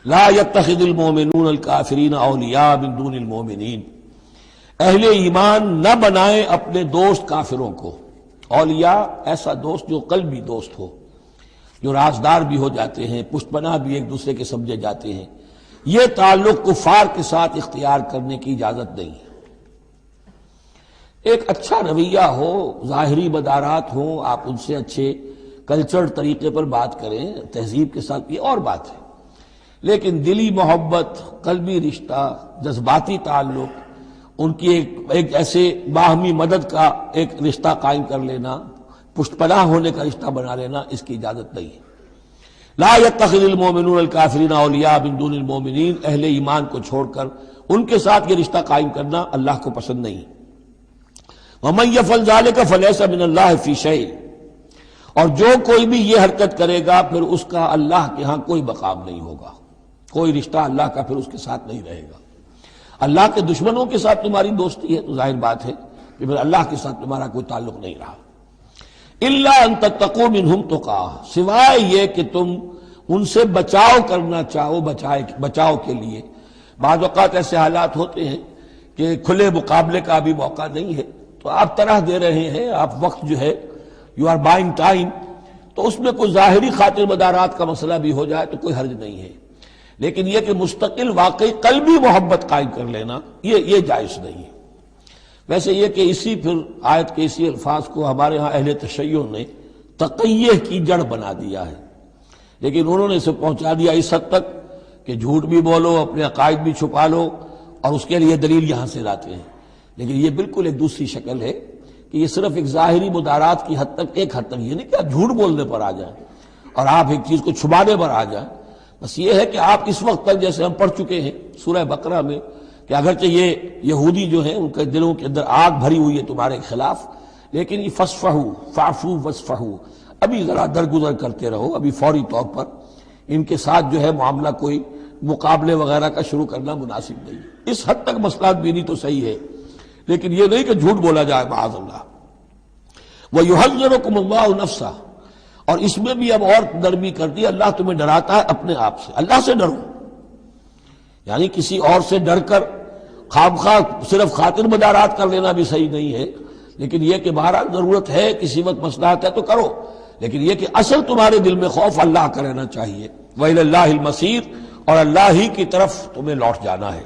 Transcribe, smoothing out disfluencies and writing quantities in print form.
لا يتخذ المؤمنون الکافرین اولیاء من دون المؤمنین، اہل ایمان نہ بنائیں اپنے دوست کافروں کو، اولیاء ایسا دوست جو قلبی دوست ہو، جو رازدار بھی ہو جاتے ہیں، پشت پناہ بھی ایک دوسرے کے سمجھے جاتے ہیں، یہ تعلق کفار کے ساتھ اختیار کرنے کی اجازت نہیں ہے۔ ایک اچھا رویہ ہو، ظاہری مدارات ہوں، آپ ان سے اچھے کلچر طریقے پر بات کریں، تہذیب کے ساتھ، یہ اور بات ہے، لیکن دلی محبت، قلبی رشتہ، جذباتی تعلق، ان کی ایک ایسے باہمی مدد کا ایک رشتہ قائم کر لینا، پشت پناہ ہونے کا رشتہ بنا لینا، اس کی اجازت نہیں ہے۔ لا يتخذ المؤمنون الکافرین اولیاء من دون المؤمنین، اہل ایمان کو چھوڑ کر ان کے ساتھ یہ رشتہ قائم کرنا اللہ کو پسند نہیں۔ ومن يفعل ذلك فليس من الله في شيء، اور جو کوئی بھی یہ حرکت کرے گا پھر اس کا اللہ کے ہاں کوئی مقام نہیں ہوگا، کوئی رشتہ اللہ کا پھر اس کے ساتھ نہیں رہے گا۔ اللہ کے دشمنوں کے ساتھ تمہاری دوستی ہے تو ظاہر بات ہے کہ پھر اللہ کے ساتھ تمہارا کوئی تعلق نہیں رہا۔ الا ان تتقوا منهم تقاۃ، سوائے یہ کہ تم ان سے بچاؤ کرنا چاہو، بچاؤ کے لیے۔ بعض اوقات ایسے حالات ہوتے ہیں کہ کھلے مقابلے کا بھی موقع نہیں ہے، تو آپ طرح دے رہے ہیں، آپ وقت جو ہے یو آر بائنگ ٹائم، تو اس میں کوئی ظاہری خاطر مدارات کا مسئلہ بھی ہو جائے تو کوئی حرج نہیں ہے، لیکن یہ کہ مستقل واقعی قلبی محبت قائم کر لینا یہ جائز نہیں ہے۔ ویسے یہ کہ اسی پھر آیت کے اسی الفاظ کو ہمارے ہاں اہل تشیع نے تقیہ کی جڑ بنا دیا ہے، لیکن انہوں نے اسے پہنچا دیا اس حد تک کہ جھوٹ بھی بولو، اپنے عقائد بھی چھپا لو، اور اس کے لیے دلیل یہاں سے لاتے ہیں، لیکن یہ بالکل ایک دوسری شکل ہے کہ یہ صرف ایک ظاہری مدارات کی حد تک، ایک حد تک، یہ نہیں کہ آپ جھوٹ بولنے پر آ جائیں اور آپ ایک چیز کو چھپانے پر آ جائیں، بس یہ ہے کہ آپ اس وقت تک جیسے ہم پڑھ چکے ہیں سورہ بقرہ میں کہ اگرچہ یہ یہودی جو ہیں ان کے دلوں کے اندر آگ بھری ہوئی ہے تمہارے خلاف، لیکن یہ فاصفحوا فاعفوا واصفحوا، ابھی ذرا درگزر کرتے رہو، ابھی فوری طور پر ان کے ساتھ جو ہے معاملہ کوئی مقابلے وغیرہ کا شروع کرنا مناسب نہیں۔ اس حد تک مصلحت بینی تو صحیح ہے، لیکن یہ نہیں کہ جھوٹ بولا جائے معاذ اللہ۔ وَيُحَذِّرُكُمُ اللَّهُ نَفْسَهُ، اور اس میں بھی اب اور نرمی کر دی، اللہ تمہیں ڈراتا ہے اپنے آپ سے، اللہ سے ڈرو، یعنی کسی اور سے ڈر کر خواہ صرف خاطر مدارات کر لینا بھی صحیح نہیں ہے، لیکن یہ کہ بہرحال ضرورت ہے، کسی وقت مصلحت ہے تو کرو، لیکن یہ کہ اصل تمہارے دل میں خوف اللہ کا رہنا چاہیے۔ وَإِلَى اللَّهِ الْمَصِيرُ، اور اللہ ہی کی طرف تمہیں لوٹ جانا ہے۔